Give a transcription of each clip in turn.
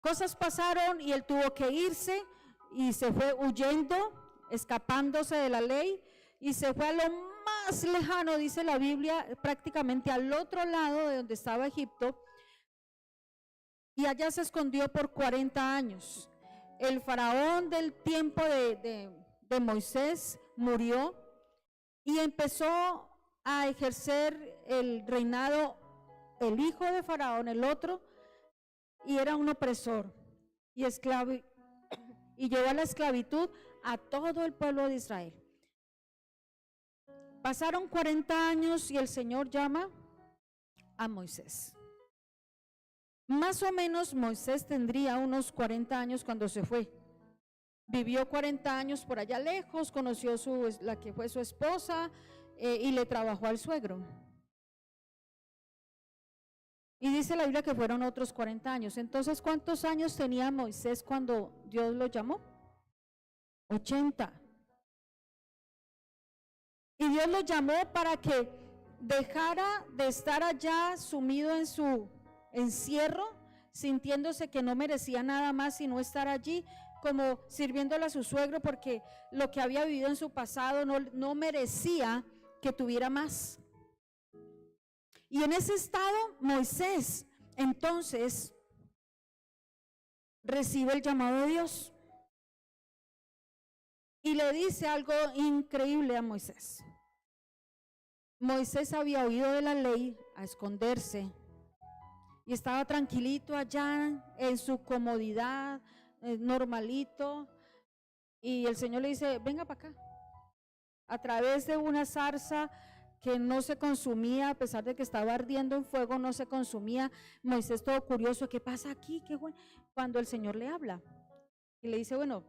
Cosas pasaron y él tuvo que irse y se fue huyendo, escapándose de la ley, y se fue a lo más lejano, dice la Biblia, prácticamente al otro lado de donde estaba Egipto, y allá se escondió por 40 años. El faraón del tiempo de Moisés murió y empezó a ejercer el reinado el hijo de faraón, el otro, y era un opresor y esclavo, y llevó a la esclavitud a todo el pueblo de Israel. Pasaron 40 años y el Señor llama a Moisés. Más o menos Moisés tendría unos 40 años cuando se fue. Vivió 40 años por allá lejos, conoció la que fue su esposa, y le trabajó al suegro. Y dice la Biblia que fueron otros 40 años. Entonces, ¿cuántos años tenía Moisés cuando Dios lo llamó? 80. Y Dios lo llamó para que dejara de estar allá sumido en su encierro, sintiéndose que no merecía nada más sino estar allí como sirviéndole a su suegro, porque lo que había vivido en su pasado no merecía que tuviera más. Y en ese estado Moisés entonces recibe el llamado de Dios y le dice algo increíble a Moisés. Moisés había huido de la ley a esconderse y estaba tranquilito allá en su comodidad, normalito, y el Señor le dice: venga para acá. A través de una zarza que no se consumía, a pesar de que estaba ardiendo en fuego, no se consumía. Moisés todo curioso: ¿qué pasa aquí? ¿Qué bueno? Cuando el Señor le habla y le dice, bueno,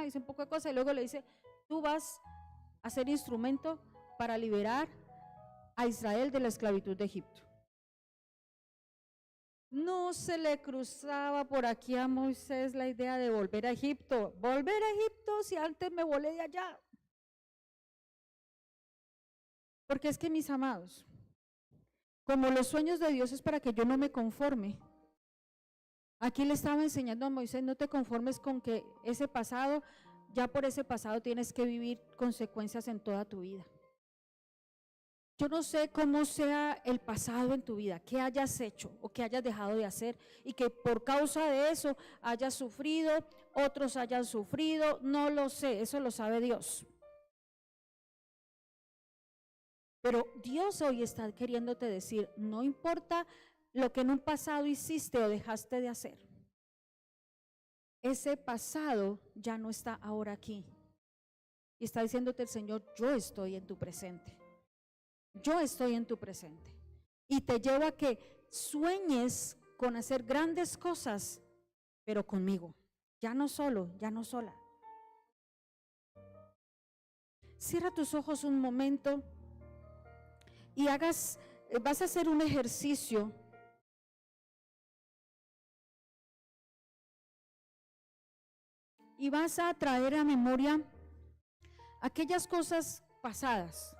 dice un poco de cosas, y luego le dice: tú vas a ser instrumento para liberar a Israel de la esclavitud de Egipto. No se le cruzaba por aquí a Moisés la idea de volver a Egipto. ¿Volver a Egipto si antes me volé de allá? Porque es que, mis amados, como los sueños de Dios es para que yo no me conforme. Aquí le estaba enseñando a Moisés: no te conformes con que ese pasado, ya por ese pasado tienes que vivir consecuencias en toda tu vida. Yo no sé cómo sea el pasado en tu vida, qué hayas hecho o qué hayas dejado de hacer, y que por causa de eso hayas sufrido, otros hayan sufrido, no lo sé, eso lo sabe Dios. Pero Dios hoy está queriéndote decir: no importa lo que en un pasado hiciste o dejaste de hacer, ese pasado ya no está ahora aquí. Y está diciéndote el Señor: yo estoy en tu presente. Yo estoy en tu presente. Y te llevo a que sueñes con hacer grandes cosas, pero conmigo. Ya no solo, ya no sola. Cierra tus ojos un momento y vas a hacer un ejercicio. Y vas a traer a memoria aquellas cosas pasadas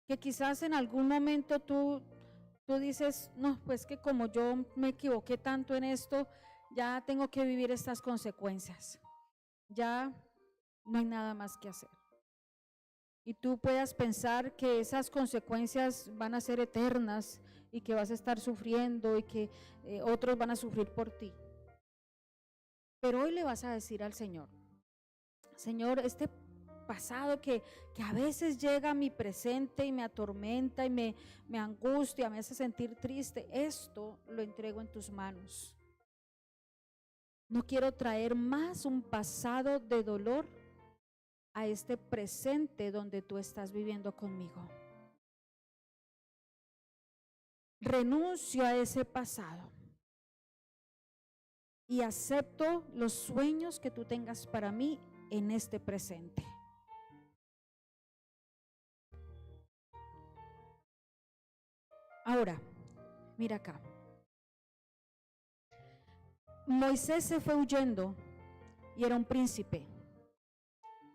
que quizás en algún momento tú dices: no, pues que como yo me equivoqué tanto en esto, ya tengo que vivir estas consecuencias. Ya no hay nada más que hacer. Y tú puedas pensar que esas consecuencias van a ser eternas y que vas a estar sufriendo y que otros van a sufrir por ti. Pero hoy le vas a decir al Señor: Señor, este pasado que a veces llega a mi presente y me atormenta y me angustia, me hace sentir triste, esto lo entrego en tus manos. No quiero traer más un pasado de dolor a este presente donde tú estás viviendo conmigo. Renuncio a ese pasado y acepto los sueños que tú tengas para mí en este presente. Ahora, mira acá. Moisés se fue huyendo y era un príncipe.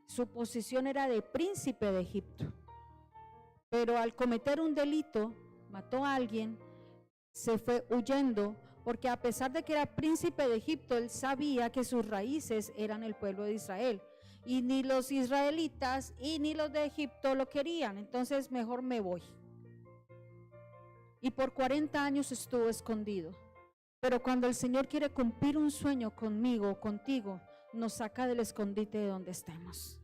Su posición era de príncipe de Egipto. Pero al cometer un delito, mató a alguien, se fue huyendo porque a pesar de que era príncipe de Egipto, él sabía que sus raíces eran el pueblo de Israel. Y ni los israelitas y ni los de Egipto lo querían, entonces mejor me voy. Y por 40 años estuvo escondido. Pero cuando el Señor quiere cumplir un sueño conmigo, contigo, nos saca del escondite de donde estemos.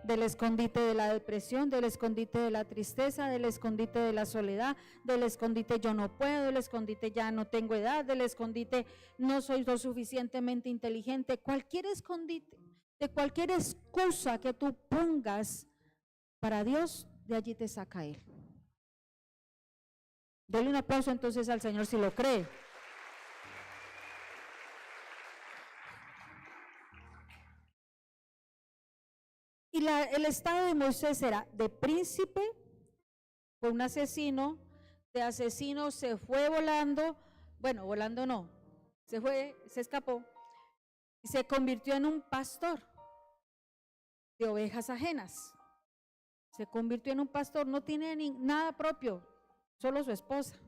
Del escondite de la depresión, del escondite de la tristeza, del escondite de la soledad, del escondite yo no puedo, del escondite ya no tengo edad, del escondite no soy lo suficientemente inteligente. Cualquier escondite, de cualquier excusa que tú pongas para Dios, de allí te saca Él. Dele un aplauso entonces al Señor si lo cree. Y el estado de Moisés era de príncipe, fue un asesino, de asesino se fue volando, bueno, volando no, se escapó y se convirtió en un pastor de ovejas ajenas. Se convirtió en un pastor, no tiene nada propio, solo su esposa.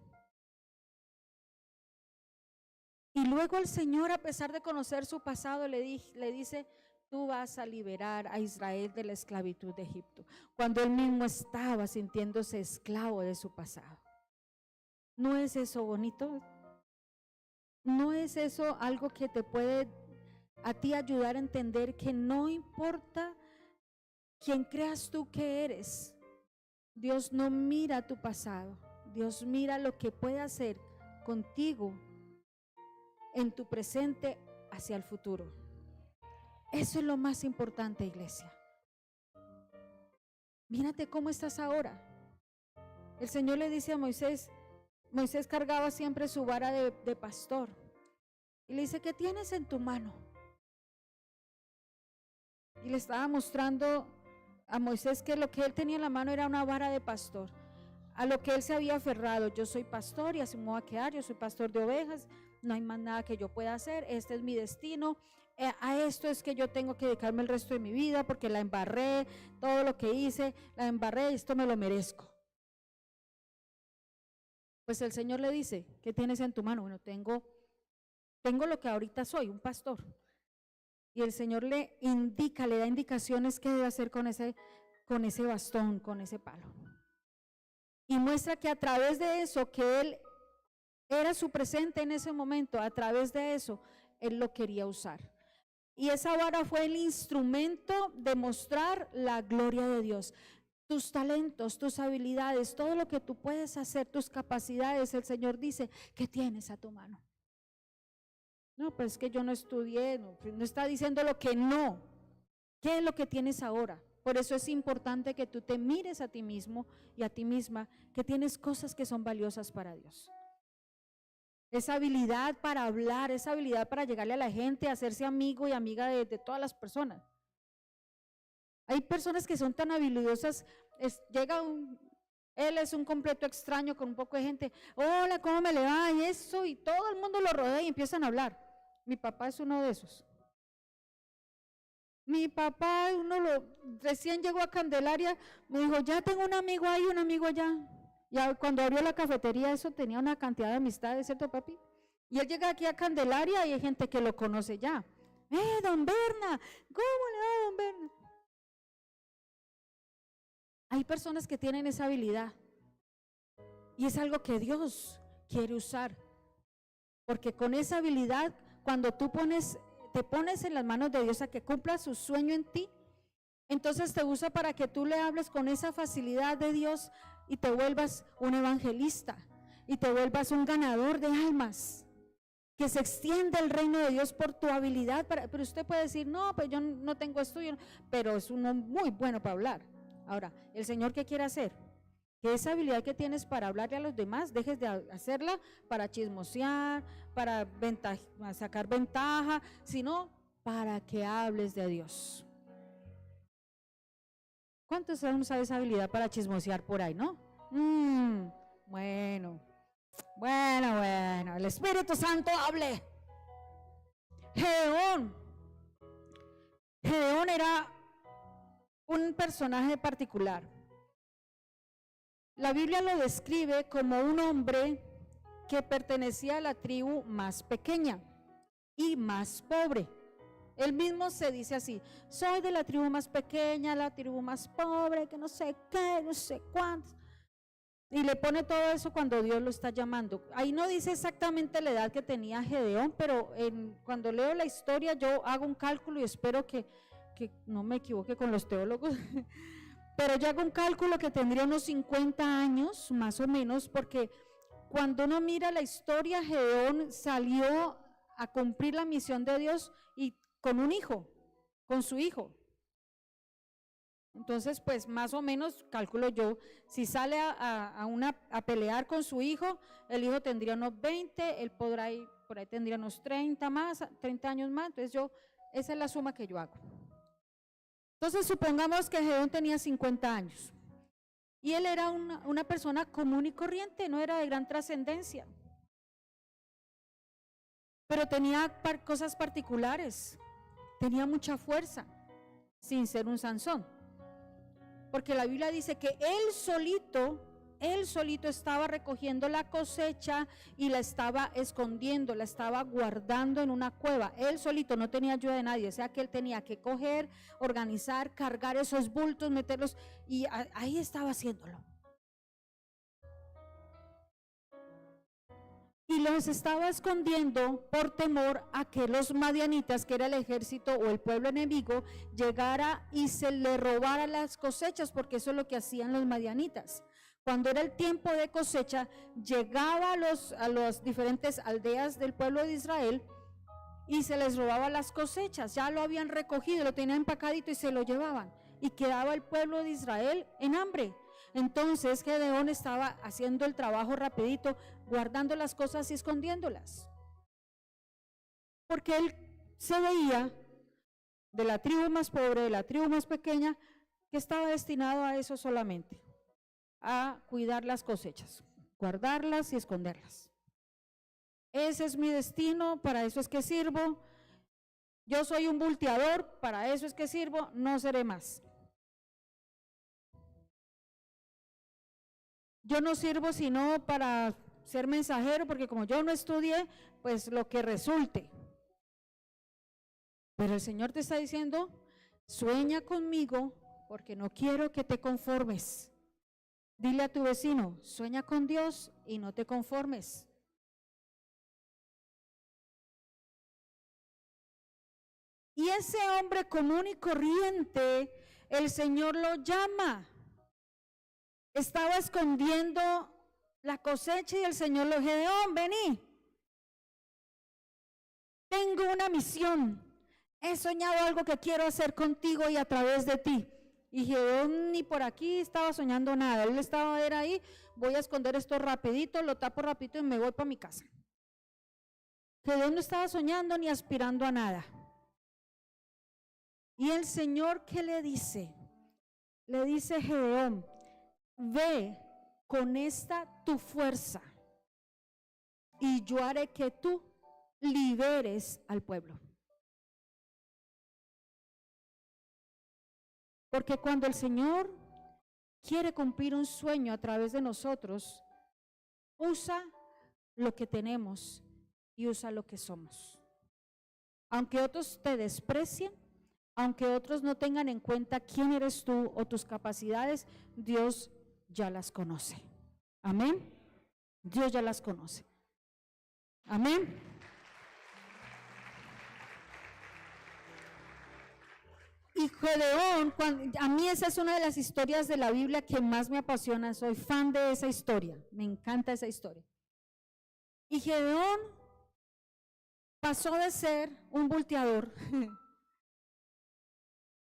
Y luego el Señor, a pesar de conocer su pasado, le dice: tú vas a liberar a Israel de la esclavitud de Egipto, cuando él mismo estaba sintiéndose esclavo de su pasado. ¿No es eso bonito? ¿No es eso algo que te puede a ti ayudar a entender que no importa quién creas tú que eres, Dios no mira tu pasado, Dios mira lo que puede hacer contigo en tu presente hacia el futuro? Eso es lo más importante, iglesia. Mírate cómo estás ahora. El Señor le dice a Moisés cargaba siempre su vara de pastor, y le dice: ¿qué tienes en tu mano? Y le estaba mostrando a Moisés que lo que él tenía en la mano era una vara de pastor, a lo que él se había aferrado. Yo soy pastor y así me voy a quedar, yo soy pastor de ovejas, no hay más nada que yo pueda hacer, este es mi destino, a esto es que yo tengo que dedicarme el resto de mi vida, porque la embarré, todo lo que hice, la embarré, esto me lo merezco. Pues el Señor le dice: ¿qué tienes en tu mano? Bueno, tengo lo que ahorita soy, un pastor. Y el Señor le da indicaciones qué debe hacer con ese bastón, con ese palo. Y muestra que a través de eso, que Él era su presente en ese momento, a través de eso, Él lo quería usar. Y esa vara fue el instrumento de mostrar la gloria de Dios. Tus talentos, tus habilidades, todo lo que tú puedes hacer, tus capacidades, el Señor dice: ¿qué tienes a tu mano? No, pues es que yo no estudié, no está diciendo lo que no. ¿Qué es lo que tienes ahora? Por eso es importante que tú te mires a ti mismo y a ti misma, que tienes cosas que son valiosas para Dios. Esa habilidad para hablar, esa habilidad para llegarle a la gente, hacerse amigo y amiga de todas las personas. Hay personas que son tan habilidosas, él es un completo extraño con un poco de gente: hola, ¿cómo me le va? Y eso, y todo el mundo lo rodea y empiezan a hablar. Mi papá es uno de esos. Mi papá, recién llegó a Candelaria, me dijo: ya tengo un amigo ahí, un amigo allá. Ya cuando abrió la cafetería, eso tenía una cantidad de amistades, ¿cierto, papi? Y él llega aquí a Candelaria y hay gente que lo conoce ya. Don Berna, ¿cómo le va, don Berna? Hay personas que tienen esa habilidad y es algo que Dios quiere usar, porque con esa habilidad, cuando tú te pones en las manos de Dios a que cumpla su sueño en ti, entonces te usa para que tú le hables con esa facilidad de Dios y te vuelvas un evangelista y te vuelvas un ganador de almas, que se extienda el reino de Dios por tu habilidad. Pero usted puede decir: no, pues yo no tengo estudio, pero es uno muy bueno para hablar. Ahora, el Señor, ¿qué quiere hacer? Que esa habilidad que tienes para hablarle a los demás, dejes de hacerla para chismosear, para sacar ventaja, sino para que hables de Dios. ¿Cuántos tenemos esa habilidad para chismosear por ahí, no? Bueno, el Espíritu Santo hable. Gedeón era un personaje particular. La Biblia lo describe como un hombre que pertenecía a la tribu más pequeña y más pobre. Él mismo se dice así: soy de la tribu más pequeña, la tribu más pobre, que no sé qué, no sé cuántos. Y le pone todo eso cuando Dios lo está llamando. Ahí no dice exactamente la edad que tenía Gedeón, pero cuando leo la historia yo hago un cálculo y espero que no me equivoque con los teólogos, pero yo hago un cálculo que tendría unos 50 años más o menos, porque cuando uno mira la historia, Gedeón salió a cumplir la misión de Dios y con un hijo, con su hijo. Entonces, pues más o menos calculo yo, si sale a pelear con su hijo, el hijo tendría unos 20, él podrá ir, por ahí tendría unos 30 años más, entonces esa es la suma que yo hago. Entonces supongamos que Gedeón tenía 50 años y él era una persona común y corriente, no era de gran trascendencia, pero tenía cosas particulares, tenía mucha fuerza, sin ser un Sansón. Porque la Biblia dice que él solito estaba recogiendo la cosecha y la estaba escondiendo, la estaba guardando en una cueva. Él solito, no tenía ayuda de nadie, o sea que él tenía que coger, organizar, cargar esos bultos, meterlos, y ahí estaba haciéndolo. Y los estaba escondiendo por temor a que los madianitas, que era el ejército o el pueblo enemigo, llegara y se le robara las cosechas, porque eso es lo que hacían los madianitas. Cuando era el tiempo de cosecha, llegaba a las diferentes aldeas del pueblo de Israel y se les robaba las cosechas. Ya lo habían recogido, lo tenían empacadito y se lo llevaban, y quedaba el pueblo de Israel en hambre. Entonces Gedeón estaba haciendo el trabajo rapidito, guardando las cosas y escondiéndolas, porque él se veía de la tribu más pobre, de la tribu más pequeña, que estaba destinado a eso solamente, a cuidar las cosechas, guardarlas y esconderlas. Ese es mi destino, para eso es que sirvo. Yo soy un volteador, para eso es que sirvo, no seré más. Yo no sirvo sino para ser mensajero, porque como yo no estudié, pues lo que resulte. Pero el Señor te está diciendo: sueña conmigo, porque no quiero que te conformes. Dile a tu vecino: sueña con Dios y no te conformes. Y ese hombre común y corriente, el Señor lo llama. Estaba escondiendo la cosecha y el Señor lo: Gedeón, vení. Tengo una misión. He soñado algo que quiero hacer contigo y a través de ti. Y Gedeón ni por aquí estaba soñando nada. Él estaba ahí: voy a esconder esto rapidito, lo tapo rapidito y me voy para mi casa. Gedeón no estaba soñando ni aspirando a nada. Y el Señor, ¿qué le dice? Le dice: Gedeón, ve con esta tu fuerza y yo haré que tú liberes al pueblo. Porque cuando el Señor quiere cumplir un sueño a través de nosotros, usa lo que tenemos y usa lo que somos. Aunque otros te desprecien, aunque otros no tengan en cuenta quién eres tú o tus capacidades, Dios ya las conoce. Amén. Dios ya las conoce. Amén. Y Gedeón, a mí esa es una de las historias de la Biblia que más me apasiona. Soy fan de esa historia, me encanta esa historia. Y Gedeón pasó de ser un volteador,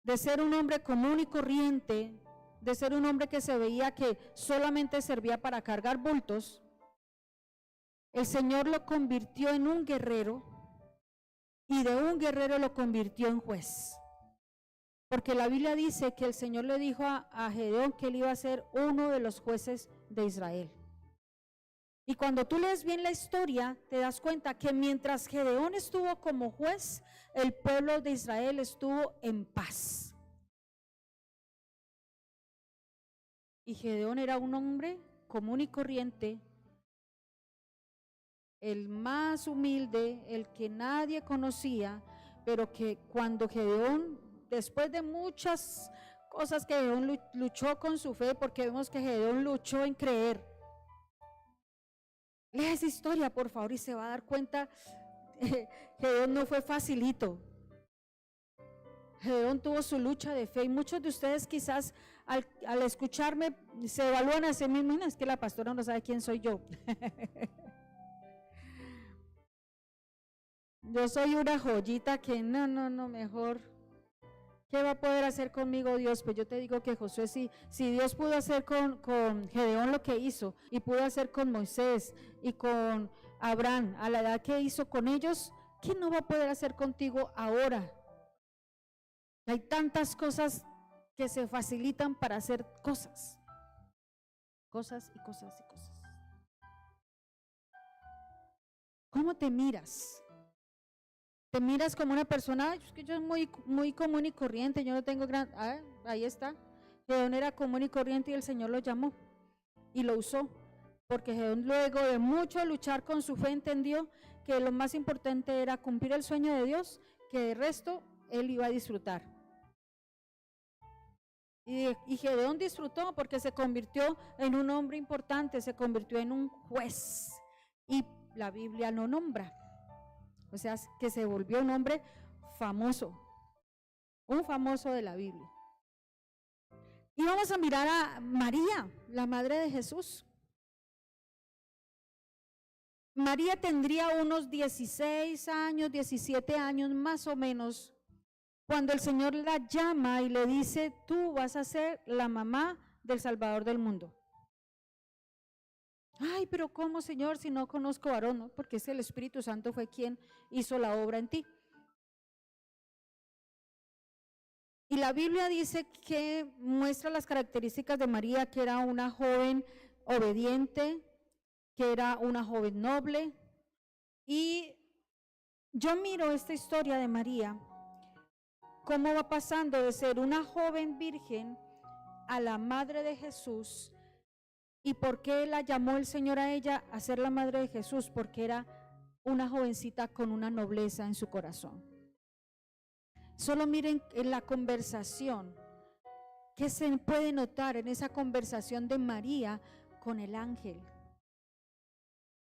de ser un hombre común y corriente, de ser un hombre que se veía que solamente servía para cargar bultos. El Señor lo convirtió en un guerrero, y de un guerrero lo convirtió en juez. Porque la Biblia dice que el Señor le dijo a Gedeón que él iba a ser uno de los jueces de Israel. Y cuando tú lees bien la historia, te das cuenta que mientras Gedeón estuvo como juez, el pueblo de Israel estuvo en paz. Y Gedeón era un hombre común y corriente, el más humilde, el que nadie conocía, pero que cuando Gedeón, después de muchas cosas que Gedeón luchó con su fe, porque vemos que Gedeón luchó en creer. Lea esa historia, por favor, y se va a dar cuenta, Gedeón no fue facilito. Gedeón tuvo su lucha de fe, y muchos de ustedes quizás al escucharme se evalúan a sí mismos. Es que la pastora no sabe quién soy yo. Yo soy una joyita que no, mejor. ¿Qué va a poder hacer conmigo Dios? Pues yo te digo que Josué, si Dios pudo hacer con Gedeón lo que hizo, y pudo hacer con Moisés y con Abraham a la edad que hizo con ellos, ¿qué no va a poder hacer contigo ahora? Hay tantas cosas que se facilitan para hacer cosas. Cosas y cosas y cosas. ¿Cómo te miras? ¿Te miras como una persona? Es que yo soy muy común y corriente, yo no tengo gran... ahí está. Gedeón era común y corriente y el Señor lo llamó y lo usó. Porque Gedeón, luego de mucho luchar con su fe, entendió que lo más importante era cumplir el sueño de Dios, que de resto él iba a disfrutar. Y Gedeón disfrutó porque se convirtió en un hombre importante, se convirtió en un juez. Y la Biblia lo nombra. O sea, que se volvió un hombre famoso, un famoso de la Biblia. Y vamos a mirar a María, la madre de Jesús. María tendría unos 16 años, 17 años más o menos, cuando el Señor la llama y le dice: tú vas a ser la mamá del Salvador del mundo. Ay, pero ¿cómo, Señor, si no conozco varón? ¿No? Porque es el Espíritu Santo fue quien hizo la obra en ti. Y la Biblia dice que muestra las características de María, que era una joven obediente, que era una joven noble. Y yo miro esta historia de María, cómo va pasando de ser una joven virgen a la madre de Jesús. ¿Y por qué la llamó el Señor a ella a ser la madre de Jesús? Porque era una jovencita con una nobleza en su corazón. Solo miren en la conversación, ¿qué se puede notar en esa conversación de María con el ángel?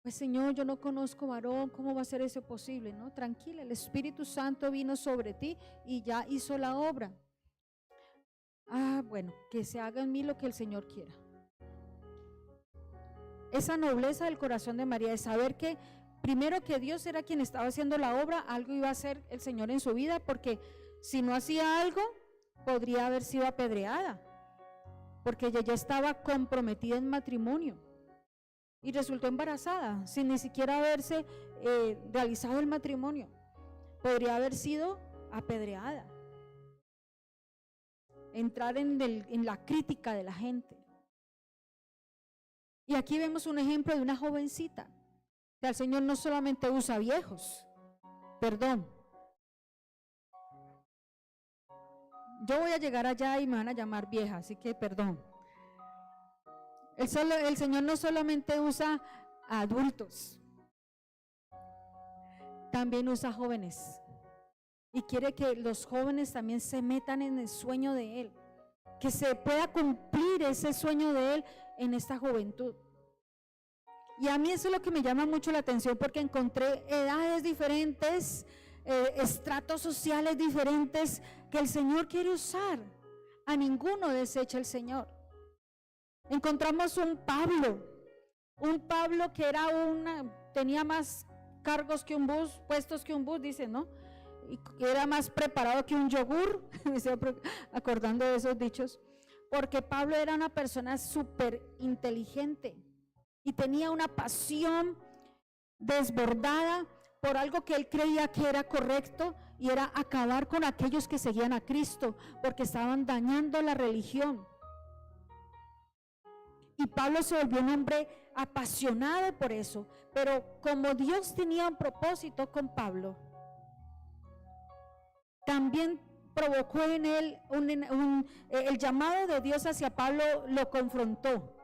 Pues Señor, yo no conozco varón, ¿cómo va a ser eso posible? No, tranquila, el Espíritu Santo vino sobre ti y ya hizo la obra. Bueno, que se haga en mí lo que el Señor quiera. Esa nobleza del corazón de María, de saber que primero que Dios era quien estaba haciendo la obra, algo iba a hacer el Señor en su vida, porque si no hacía algo, podría haber sido apedreada, porque ella ya estaba comprometida en matrimonio y resultó embarazada sin ni siquiera haberse realizado el matrimonio. Podría haber sido apedreada, entrar en la crítica de la gente. Y aquí vemos un ejemplo de una jovencita. Que el Señor no solamente usa viejos, perdón. Yo voy a llegar allá y me van a llamar vieja, así que perdón. El Señor no solamente usa a adultos, también usa jóvenes. Y quiere que los jóvenes también se metan en el sueño de Él, que se pueda cumplir ese sueño de Él en esta juventud. Y a mí eso es lo que me llama mucho la atención, porque encontré edades diferentes, estratos sociales diferentes que el Señor quiere usar. A ninguno desecha el Señor. Encontramos un Pablo que era tenía más cargos que un bus, puestos que un bus, dice, ¿no? Y era más preparado que un yogur, me estoy acordando de esos dichos, porque Pablo era una persona súper inteligente y tenía una pasión desbordada por algo que él creía que era correcto, y era acabar con aquellos que seguían a Cristo, porque estaban dañando la religión. Y Pablo se volvió un hombre apasionado por eso, pero como Dios tenía un propósito con Pablo, también provocó en él el llamado de Dios hacia Pablo, lo confrontó.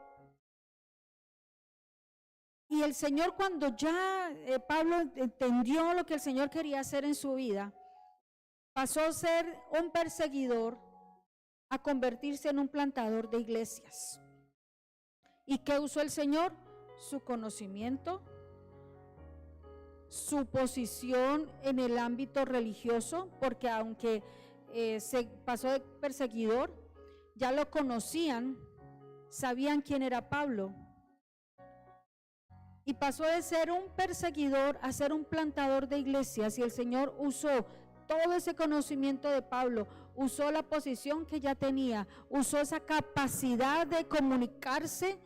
Y el Señor, cuando ya Pablo entendió lo que el Señor quería hacer en su vida, pasó a ser un perseguidor a convertirse en un plantador de iglesias. ¿Y qué usó el Señor? Su conocimiento, su posición en el ámbito religioso, porque aunque se pasó de perseguidor, ya lo conocían, sabían quién era Pablo. Y pasó de ser un perseguidor a ser un plantador de iglesias, y el Señor usó todo ese conocimiento de Pablo, usó la posición que ya tenía, usó esa capacidad de comunicarse,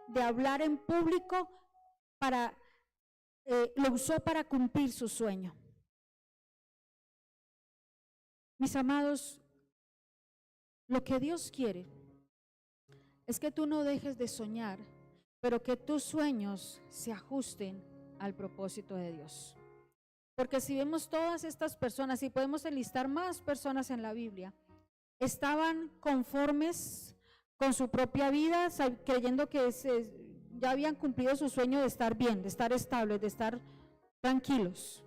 de hablar en público, lo usó para cumplir su sueño. Mis amados, lo que Dios quiere es que tú no dejes de soñar, pero que tus sueños se ajusten al propósito de Dios. Porque si vemos todas estas personas, y podemos enlistar más personas en la Biblia, estaban conformes con su propia vida, creyendo que ya habían cumplido su sueño de estar bien, de estar estables, de estar tranquilos.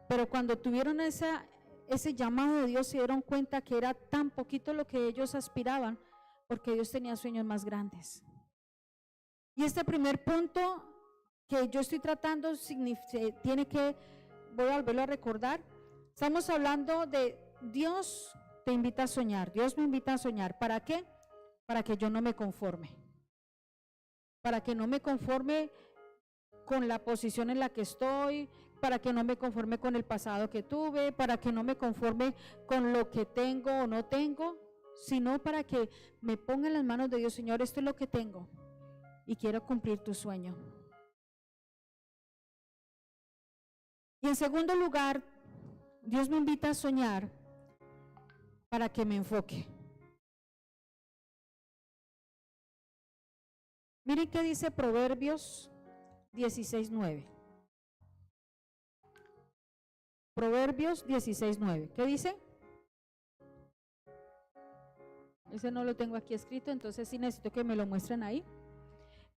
Pero cuando tuvieron ese llamado de Dios, se dieron cuenta que era tan poquito lo que ellos aspiraban, porque Dios tenía sueños más grandes. Y este primer punto que yo estoy tratando voy a volverlo a recordar. Estamos hablando de Dios te invita a soñar, Dios me invita a soñar. ¿Para qué? Para que yo no me conforme, para que no me conforme con la posición en la que estoy, para que no me conforme con el pasado que tuve, para que no me conforme con lo que tengo o no tengo, sino para que me ponga en las manos de Dios. Señor, esto es lo que tengo y quiero cumplir tu sueño. Y en segundo lugar, Dios me invita a soñar para que me enfoque. Miren qué dice Proverbios 16:9. Proverbios 16:9. ¿Qué dice? Ese no lo tengo aquí escrito, entonces sí necesito que me lo muestren ahí.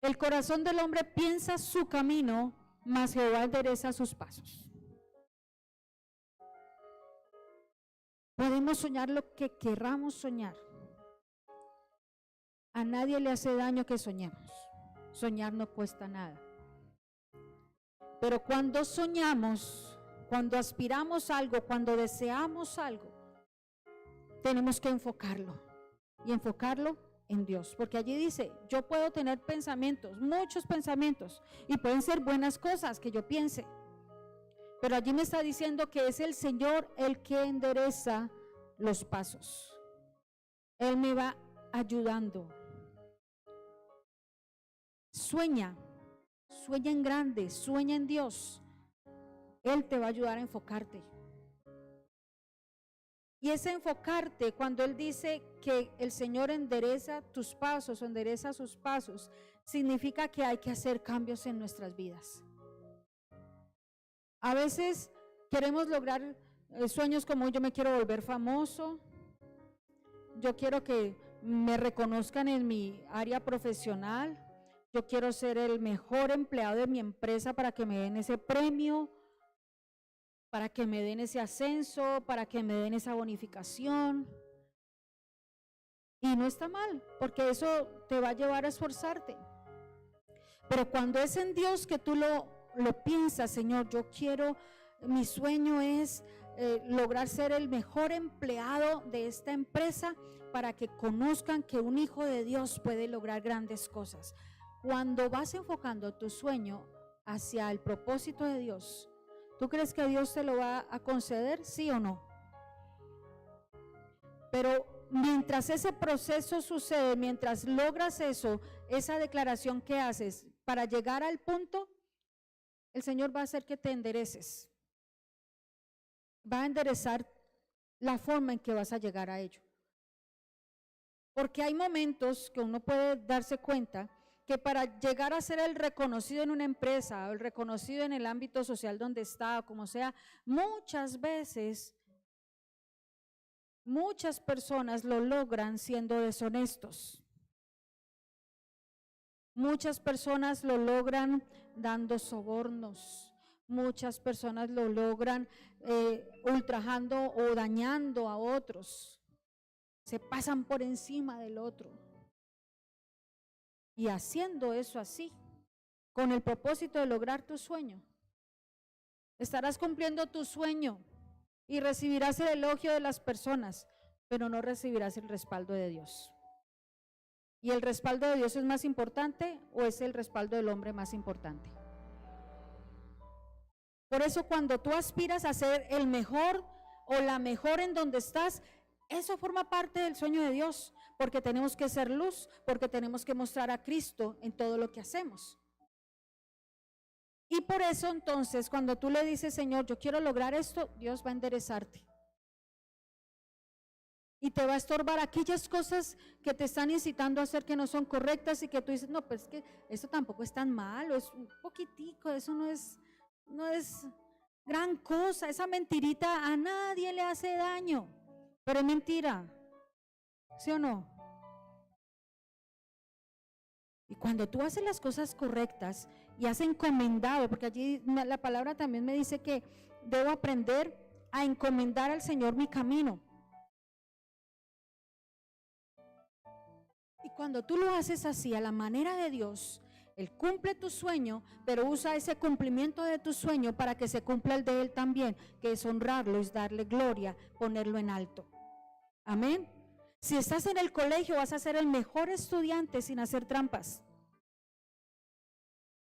El corazón del hombre piensa su camino, mas Jehová endereza sus pasos. Podemos soñar lo que querramos soñar. A nadie le hace daño que soñemos. Soñar no cuesta nada. Pero cuando soñamos, cuando aspiramos algo, cuando deseamos algo, tenemos que enfocarlo. Y enfocarlo en Dios. Porque allí dice, yo puedo tener pensamientos, muchos pensamientos, y pueden ser buenas cosas que yo piense. Pero allí me está diciendo que es el Señor el que endereza los pasos. Él me va ayudando. Sueña en grande, sueña en Dios. Él te va a ayudar a enfocarte. Y ese enfocarte, cuando Él dice que el Señor endereza tus pasos o endereza sus pasos, significa que hay que hacer cambios en nuestras vidas. A veces queremos lograr sueños como yo me quiero volver famoso, yo quiero que me reconozcan en mi área profesional, yo quiero ser el mejor empleado de mi empresa para que me den ese premio, para que me den ese ascenso, para que me den esa bonificación. Y no está mal, porque eso te va a llevar a esforzarte. Pero cuando es en Dios que tú lo piensas, Señor, mi sueño es lograr ser el mejor empleado de esta empresa para que conozcan que un hijo de Dios puede lograr grandes cosas. Cuando vas enfocando tu sueño hacia el propósito de Dios, ¿tú crees que Dios te lo va a conceder? ¿Sí o no? Pero mientras ese proceso sucede, mientras logras eso, esa declaración que haces para llegar al punto, el Señor va a hacer que te endereces. Va a enderezar la forma en que vas a llegar a ello. Porque hay momentos que uno puede darse cuenta que para llegar a ser el reconocido en una empresa o el reconocido en el ámbito social donde está o como sea, muchas veces muchas personas lo logran siendo deshonestos. Muchas personas lo logran dando sobornos. Muchas personas lo logran ultrajando o dañando a otros. Se pasan por encima del otro. Y haciendo eso así, con el propósito de lograr tu sueño, estarás cumpliendo tu sueño y recibirás el elogio de las personas, pero no recibirás el respaldo de Dios. ¿Y el respaldo de Dios es más importante o es el respaldo del hombre más importante? Por eso cuando tú aspiras a ser el mejor o la mejor en donde estás, eso forma parte del sueño de Dios, porque tenemos que ser luz, porque tenemos que mostrar a Cristo en todo lo que hacemos. Y por eso entonces cuando tú le dices, Señor, yo quiero lograr esto, Dios va a enderezarte. Y te va a estorbar aquellas cosas que te están incitando a hacer que no son correctas y que tú dices, no, pues es que esto tampoco es tan malo, es un poquitico, eso no es gran cosa, esa mentirita a nadie le hace daño, pero es mentira, ¿sí o no? Y cuando tú haces las cosas correctas y has encomendado, porque allí la palabra también me dice que debo aprender a encomendar al Señor mi camino. Y cuando tú lo haces así, a la manera de Dios, Él cumple tu sueño, pero usa ese cumplimiento de tu sueño para que se cumpla el de Él también, que es honrarlo, es darle gloria, ponerlo en alto. Amén. Si estás en el colegio, vas a ser el mejor estudiante sin hacer trampas.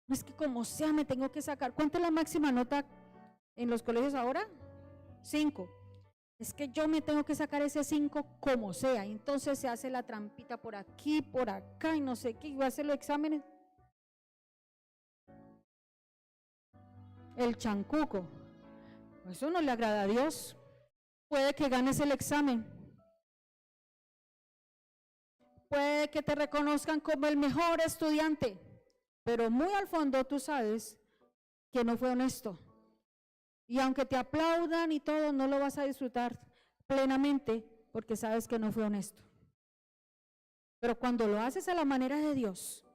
No es que como sea me tengo que sacar. ¿Cuánto es la máxima nota en los colegios ahora? 5. Es que yo me tengo que sacar ese 5 como sea. Entonces se hace la trampita por aquí, por acá y no sé qué. Y va a hacer los exámenes. El chancuco. Eso no le agrada a Dios. Puede que ganes el examen. Puede que te reconozcan como el mejor estudiante. Pero muy al fondo tú sabes que no fue honesto. Y aunque te aplaudan y todo, no lo vas a disfrutar plenamente porque sabes que no fue honesto. Pero cuando lo haces a la manera de Dios,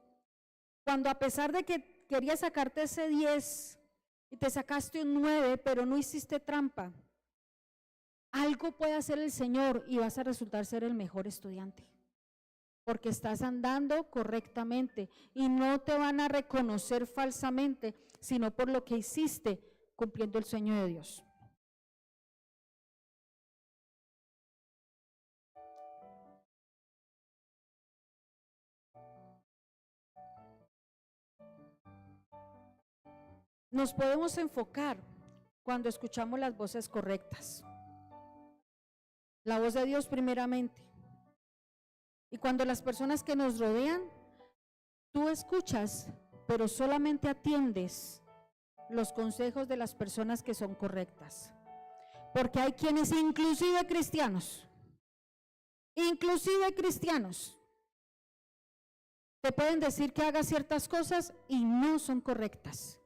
cuando a pesar de que querías sacarte ese 10 y te sacaste un 9, pero no hiciste trampa, algo puede hacer el Señor y vas a resultar ser el mejor estudiante. Porque estás andando correctamente y no te van a reconocer falsamente, sino por lo que hiciste cumpliendo el sueño de Dios. Nos podemos enfocar cuando escuchamos las voces correctas. La voz de Dios primeramente. Y cuando las personas que nos rodean, tú escuchas, pero solamente atiendes los consejos de las personas que son correctas. Porque hay quienes, inclusive cristianos, te pueden decir que hagas ciertas cosas y no son correctas.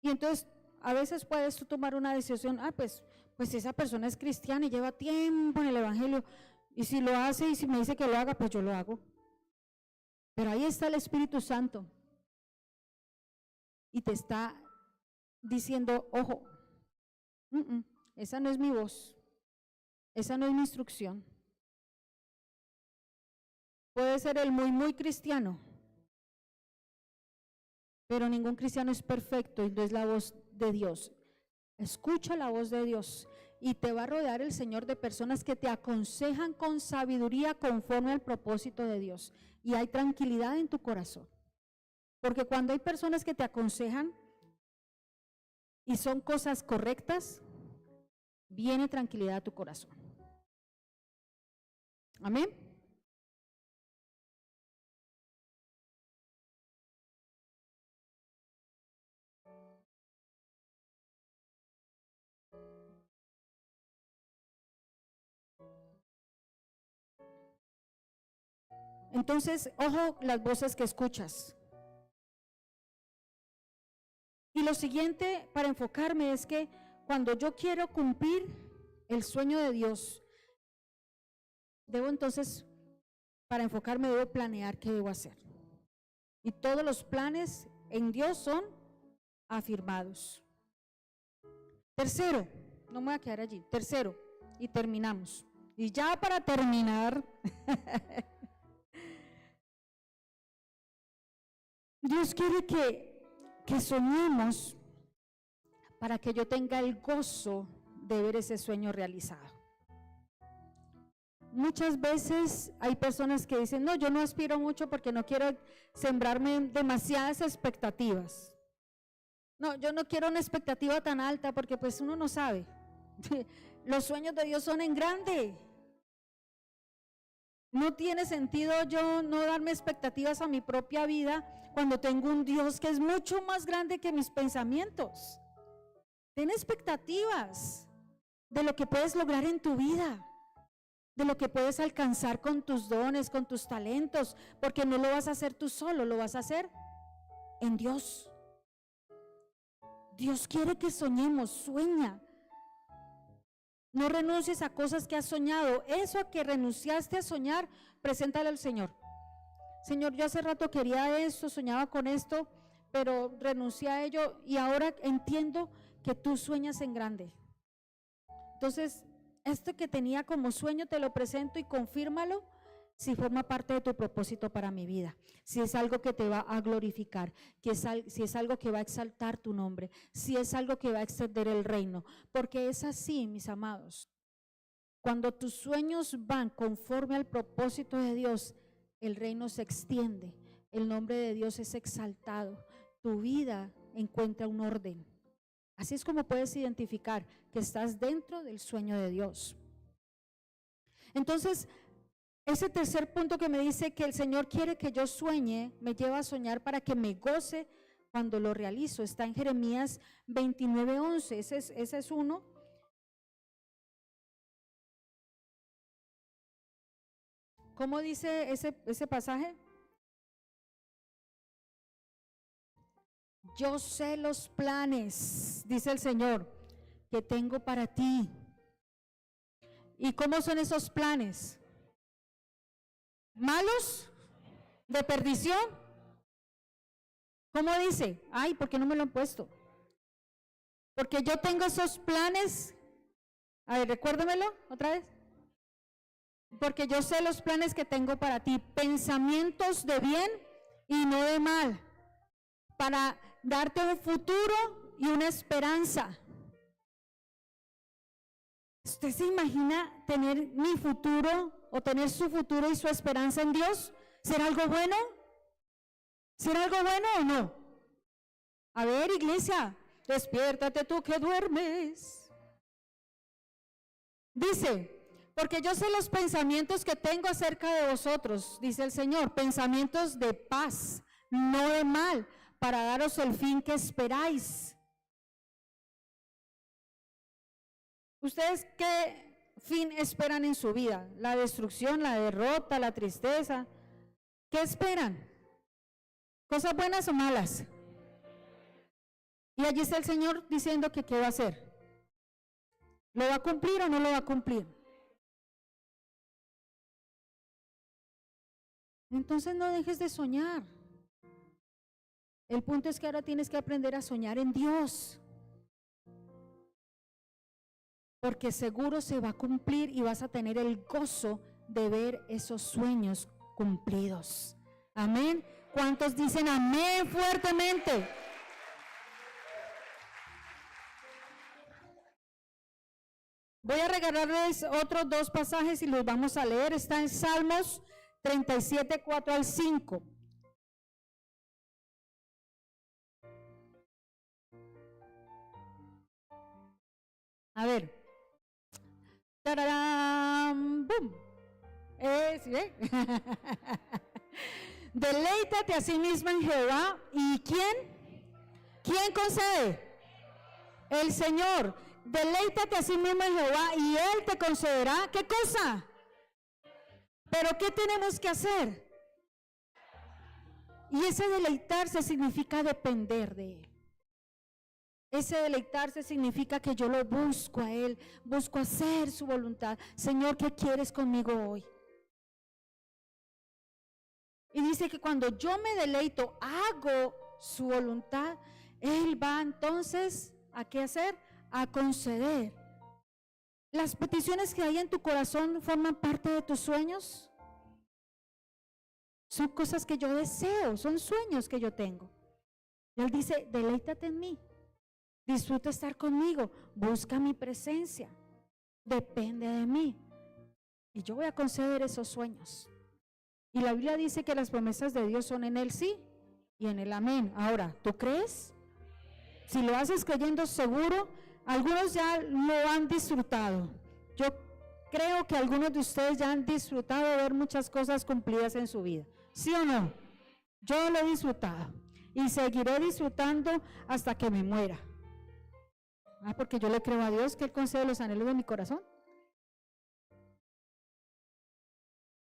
Y entonces, a veces puedes tú tomar una decisión, pues esa persona es cristiana y lleva tiempo en el evangelio, y si lo hace y si me dice que lo haga, pues yo lo hago. Pero ahí está el Espíritu Santo y te está diciendo, ojo, esa no es mi voz, esa no es mi instrucción. Puede ser el muy cristiano, pero ningún cristiano es perfecto y no es la voz de Dios. Escucha la voz de Dios y te va a rodear el Señor de personas que te aconsejan con sabiduría conforme al propósito de Dios. Y hay tranquilidad en tu corazón. Porque cuando hay personas que te aconsejan y son cosas correctas, viene tranquilidad a tu corazón. Amén. Entonces, ojo las voces que escuchas. Y lo siguiente para enfocarme es que cuando yo quiero cumplir el sueño de Dios, debo entonces, para enfocarme, debo planear qué debo hacer. Y todos los planes en Dios son afirmados. Tercero, no me voy a quedar allí. Tercero, y terminamos. Y ya para terminar, Dios quiere que soñemos para que yo tenga el gozo de ver ese sueño realizado. Muchas veces hay personas que dicen, no, yo no aspiro mucho porque no quiero sembrarme demasiadas expectativas. No, yo no quiero una expectativa tan alta porque pues uno no sabe. Los sueños de Dios son en grande. No tiene sentido yo no darme expectativas a mi propia vida cuando tengo un Dios que es mucho más grande que mis pensamientos. Ten expectativas de lo que puedes lograr en tu vida, de lo que puedes alcanzar con tus dones, con tus talentos, porque no lo vas a hacer tú solo, lo vas a hacer en Dios. Dios quiere que soñemos, sueña. No renuncies a cosas que has soñado. Eso a que renunciaste a soñar, preséntale al Señor. Señor, yo hace rato quería esto, soñaba con esto, pero renuncié a ello y ahora entiendo que tú sueñas en grande. Entonces, esto que tenía como sueño te lo presento y confírmalo si forma parte de tu propósito para mi vida, si es algo que te va a glorificar, si es algo que va a exaltar tu nombre, si es algo que va a extender el reino, porque es así, mis amados. Cuando tus sueños van conforme al propósito de Dios, el reino se extiende, el nombre de Dios es exaltado, tu vida encuentra un orden. Así es como puedes identificar que estás dentro del sueño de Dios. Entonces, ese tercer punto que me dice que el Señor quiere que yo sueñe, me lleva a soñar para que me goce cuando lo realizo. Está en Jeremías 29:11, ese es uno. ¿Cómo dice ese pasaje? Yo sé los planes, dice el Señor, que tengo para ti. ¿Y cómo son esos planes? ¿Malos? ¿De perdición? ¿Cómo dice? Ay, ¿por qué no me lo han puesto? Porque yo tengo esos planes. A ver, recuérdamelo otra vez. Porque yo sé los planes que tengo para ti, pensamientos de bien y no de mal, para darte un futuro y una esperanza. ¿Usted se imagina tener mi futuro o tener su futuro y su esperanza en Dios? ¿Será algo bueno? ¿Será algo bueno o no? A ver, iglesia, despiértate tú que duermes. Dice, porque yo sé los pensamientos que tengo acerca de vosotros, dice el Señor, pensamientos de paz, no de mal, para daros el fin que esperáis. ¿Ustedes qué fin esperan en su vida? ¿La destrucción, la derrota, la tristeza? ¿Qué esperan? ¿Cosas buenas o malas? Y allí está el Señor diciendo que qué va a hacer. ¿Lo va a cumplir o no lo va a cumplir? Entonces no dejes de soñar. El punto es que ahora tienes que aprender a soñar en Dios. Porque seguro se va a cumplir y vas a tener el gozo de ver esos sueños cumplidos. Amén. ¿Cuántos dicen amén fuertemente? Voy a regalarles otros dos pasajes y los vamos a leer. Está en Salmos 37, 4 al 5. A ver. ¡Tararán! ¡Bum! ¿Sí, ve? Deleítate a sí mismo en Jehová. ¿Y quién? ¿Quién concede? El Señor. Deleítate a sí mismo en Jehová y Él te concederá. ¿Qué cosa? Pero ¿qué tenemos que hacer? Y ese deleitarse significa depender de Él. Ese deleitarse significa que yo lo busco a Él, busco hacer su voluntad. Señor, ¿qué quieres conmigo hoy? Y dice que cuando yo me deleito, hago su voluntad, Él va entonces ¿a qué hacer? A conceder. Las peticiones que hay en tu corazón forman parte de tus sueños. Son cosas que yo deseo, son sueños que yo tengo. Y Él dice, deleítate en mí, disfruta estar conmigo, busca mi presencia, depende de mí. Y yo voy a conceder esos sueños. Y la Biblia dice que las promesas de Dios son en el sí y en el amén. Ahora, ¿tú crees? Si lo haces creyendo seguro, algunos ya lo han disfrutado. Yo creo que algunos de ustedes ya han disfrutado de ver muchas cosas cumplidas en su vida. ¿Sí o no? Yo lo he disfrutado y seguiré disfrutando hasta que me muera. Porque yo le creo a Dios que Él concede los anhelos de mi corazón.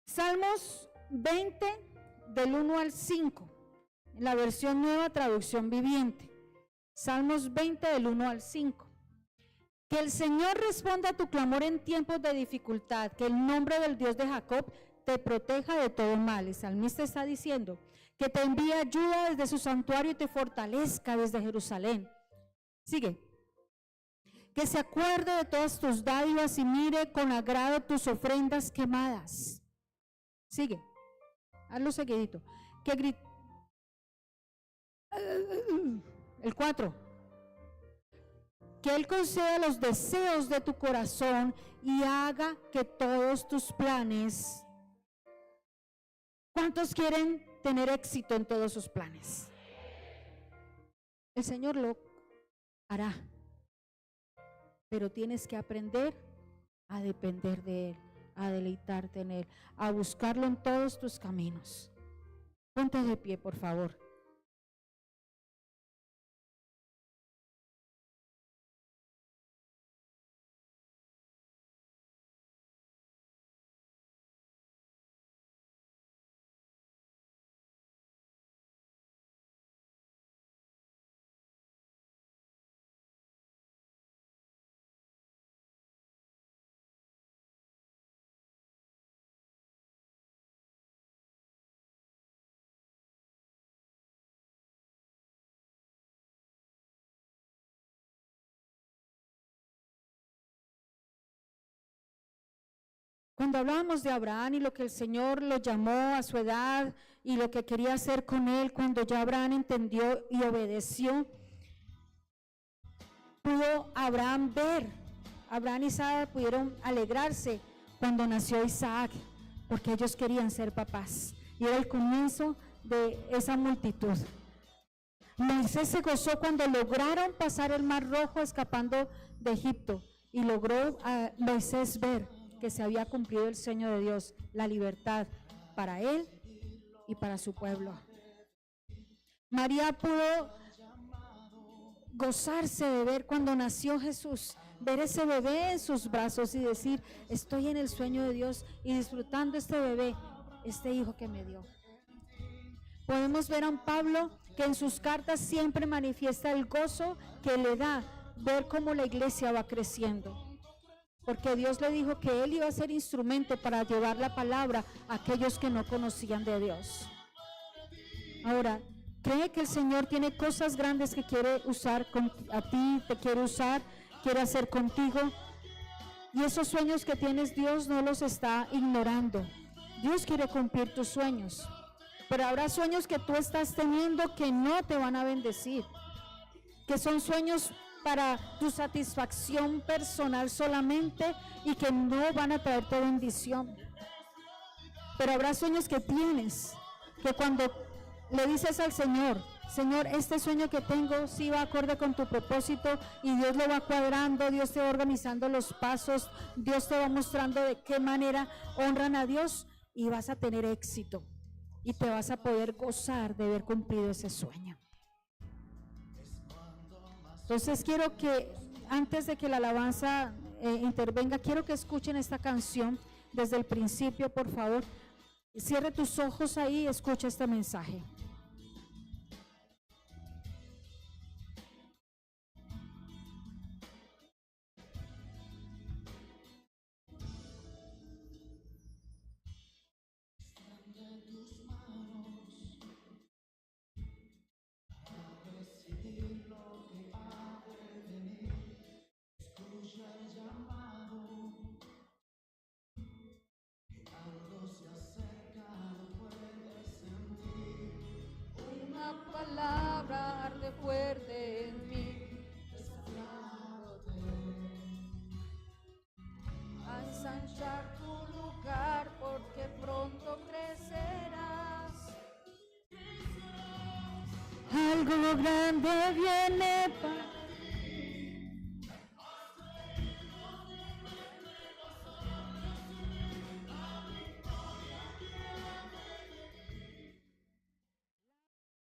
Salmos 20 del 1 al 5, en la versión Nueva Traducción Viviente. Salmos 20 del 1 al 5. Que el Señor responda a tu clamor en tiempos de dificultad, que el nombre del Dios de Jacob te proteja de todo mal. El salmista está diciendo que te envíe ayuda desde su santuario y te fortalezca desde Jerusalén. Sigue. Que se acuerde de todas tus dádivas y mire con agrado tus ofrendas quemadas. Sigue. Hazlo seguidito. El 4. Que Él conceda los deseos de tu corazón y haga que todos tus planes. ¿Cuántos quieren tener éxito en todos sus planes? El Señor lo hará, pero tienes que aprender a depender de Él, a deleitarte en Él, a buscarlo en todos tus caminos. Ponte de pie, por favor. Cuando hablábamos de Abraham y lo que el Señor lo llamó a su edad y lo que quería hacer con él, cuando ya Abraham entendió y obedeció, pudo Abraham ver, Abraham y Sara pudieron alegrarse cuando nació Isaac, porque ellos querían ser papás y era el comienzo de esa multitud. Moisés se gozó cuando lograron pasar el Mar Rojo escapando de Egipto y logró a Moisés ver que se había cumplido el sueño de Dios, la libertad para él y para su pueblo. María pudo gozarse de ver cuando nació Jesús, ver ese bebé en sus brazos y decir, estoy en el sueño de Dios y disfrutando este bebé, este hijo que me dio. Podemos ver a un Pablo que en sus cartas siempre manifiesta el gozo que le da ver cómo la iglesia va creciendo. Porque Dios le dijo que él iba a ser instrumento para llevar la palabra a aquellos que no conocían de Dios. Ahora, cree que el Señor tiene cosas grandes que quiere usar a ti, te quiere usar, quiere hacer contigo. Y esos sueños que tienes, Dios no los está ignorando. Dios quiere cumplir tus sueños. Pero habrá sueños que tú estás teniendo que no te van a bendecir, que son sueños para tu satisfacción personal solamente y que no van a traerte bendición. Pero habrá sueños que tienes, que cuando le dices al Señor, Señor, este sueño que tengo sí va acorde con tu propósito y Dios lo va cuadrando, Dios te va organizando los pasos, Dios te va mostrando de qué manera honran a Dios y vas a tener éxito y te vas a poder gozar de haber cumplido ese sueño. Entonces quiero que antes de que la alabanza intervenga, quiero que escuchen esta canción desde el principio, por favor. Cierre tus ojos ahí y escucha este mensaje. algo grande viene para